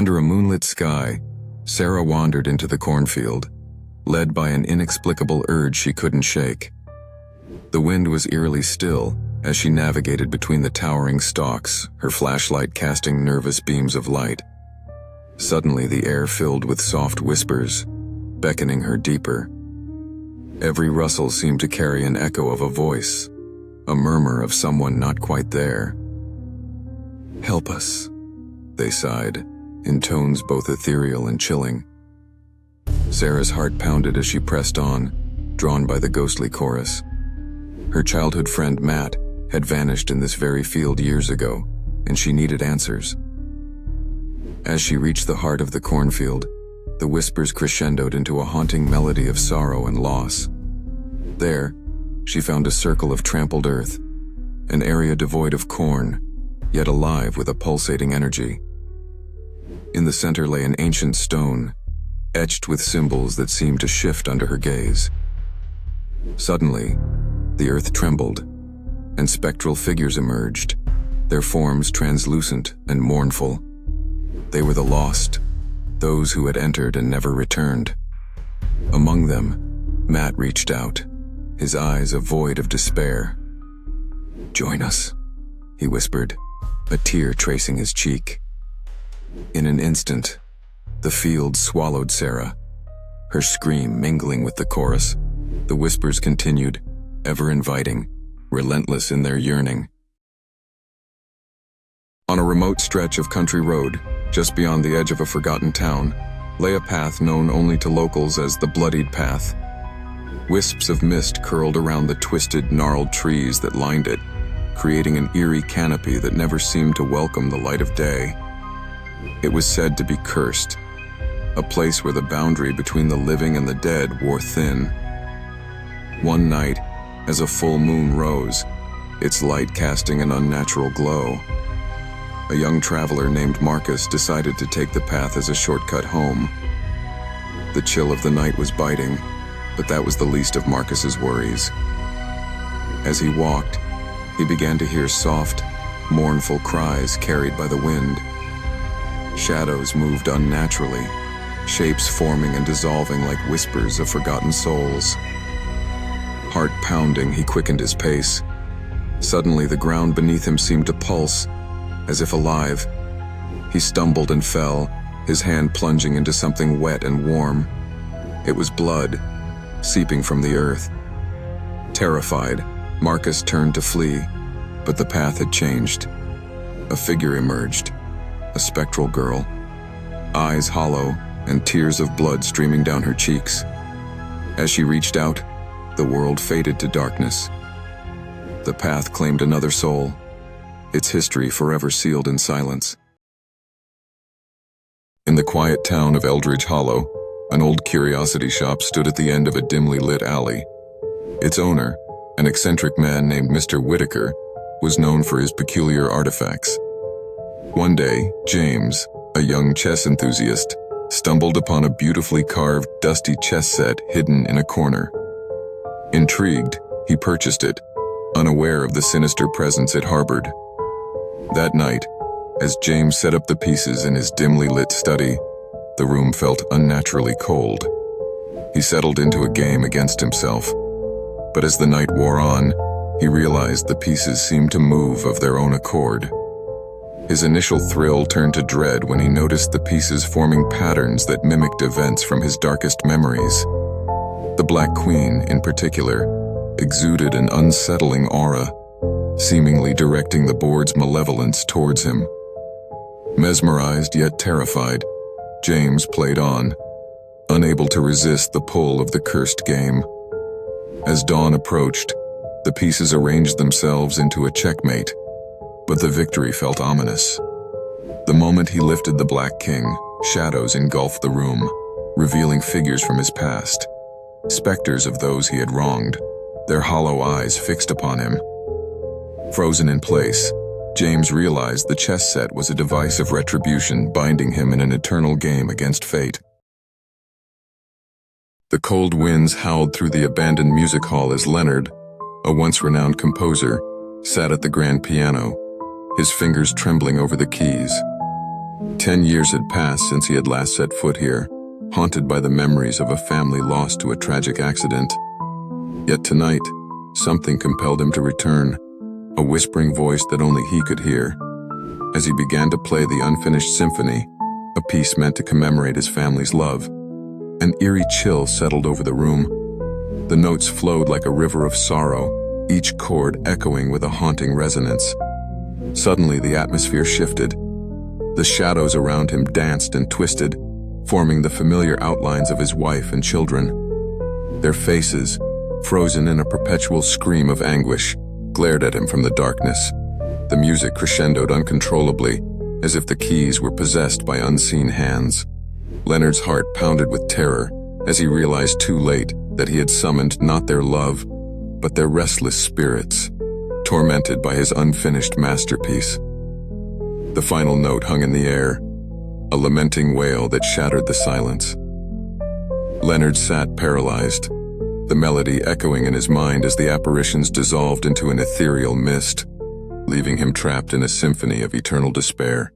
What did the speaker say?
Under a moonlit sky, Sarah wandered into the cornfield, led by an inexplicable urge she couldn't shake. The wind was eerily still as she navigated between the towering stalks, her flashlight casting nervous beams of light. Suddenly, the air filled with soft whispers, beckoning her deeper. Every rustle seemed to carry an echo of a voice, a murmur of someone not quite there. "Help us," they sighed, in tones both ethereal and chilling. Sarah's heart pounded as she pressed on, drawn by the ghostly chorus. Her childhood friend Matt had vanished in this very field years ago, and she needed answers. As she reached the heart of the cornfield, the whispers crescendoed into a haunting melody of sorrow and loss. There, she found a circle of trampled earth, an area devoid of corn, yet alive with a pulsating energy. In the center lay an ancient stone, etched with symbols that seemed to shift under her gaze. Suddenly, the earth trembled, and spectral figures emerged, their forms translucent and mournful. They were the lost, those who had entered and never returned. Among them, Matt reached out, his eyes a void of despair. "Join us," he whispered, a tear tracing his cheek. In an instant, the field swallowed Sarah, her scream mingling with the chorus. The whispers continued, ever inviting, relentless in their yearning. On a remote stretch of country road, just beyond the edge of a forgotten town, lay a path known only to locals as the Bloodied path. Wisps of mist curled around the twisted, gnarled trees that lined it, creating an eerie canopy that never seemed to welcome the light of day. It was said to be cursed, a place where the boundary between the living and the dead wore thin. One night, as a full moon rose, its light casting an unnatural glow, a young traveler named Marcus decided to take the path as a shortcut home. The chill of the night was biting, but that was the least of Marcus's worries. As he walked, he began to hear soft, mournful cries carried by the wind. Shadows moved unnaturally, shapes forming and dissolving like whispers of forgotten souls. Heart pounding, he quickened his pace. Suddenly, the ground beneath him seemed to pulse, as if alive. He stumbled and fell, his hand plunging into something wet and warm. It was blood, seeping from the earth. Terrified, Marcus turned to flee, but the path had changed. A figure emerged, a spectral girl, eyes hollow and tears of blood streaming down her cheeks. As she reached out, the world faded to darkness. The path claimed another soul, its history forever sealed in silence. In the quiet town of Eldridge Hollow, an old curiosity shop stood at the end of a dimly lit alley. Its owner, an eccentric man named Mr. Whitaker, was known for his peculiar artifacts. One day, James, a young chess enthusiast, stumbled upon a beautifully carved, dusty chess set hidden in a corner. Intrigued, he purchased it, unaware of the sinister presence it harbored. That night, as James set up the pieces in his dimly lit study, the room felt unnaturally cold. He settled into a game against himself, but as the night wore on, he realized the pieces seemed to move of their own accord. His initial thrill turned to dread when he noticed the pieces forming patterns that mimicked events from his darkest memories. The Black Queen, in particular, exuded an unsettling aura, seemingly directing the board's malevolence towards him. Mesmerized yet terrified, James played on, unable to resist the pull of the cursed game. As dawn approached, the pieces arranged themselves into a checkmate, but the victory felt ominous. The moment he lifted the Black King, shadows engulfed the room, revealing figures from his past, specters of those he had wronged, their hollow eyes fixed upon him. Frozen in place, James realized the chess set was a device of retribution binding him in an eternal game against fate. The cold winds howled through the abandoned music hall as Leonard, a once renowned composer, sat at the grand piano, his fingers trembling over the keys. 10 years had passed since he had last set foot here, haunted by the memories of a family lost to a tragic accident. Yet tonight, something compelled him to return, a whispering voice that only he could hear. As he began to play the unfinished symphony, a piece meant to commemorate his family's love, an eerie chill settled over the room. The notes flowed like a river of sorrow, each chord echoing with a haunting resonance. Suddenly, the atmosphere shifted. The shadows around him danced and twisted, forming the familiar outlines of his wife and children. Their faces, frozen in a perpetual scream of anguish, glared at him from the darkness. The music crescendoed uncontrollably, as if the keys were possessed by unseen hands. Leonard's heart pounded with terror as he realized too late that he had summoned not their love, but their restless spirits, tormented by his unfinished masterpiece. The final note hung in the air, a lamenting wail that shattered the silence. Leonard sat paralyzed, the melody echoing in his mind as the apparitions dissolved into an ethereal mist, leaving him trapped in a symphony of eternal despair.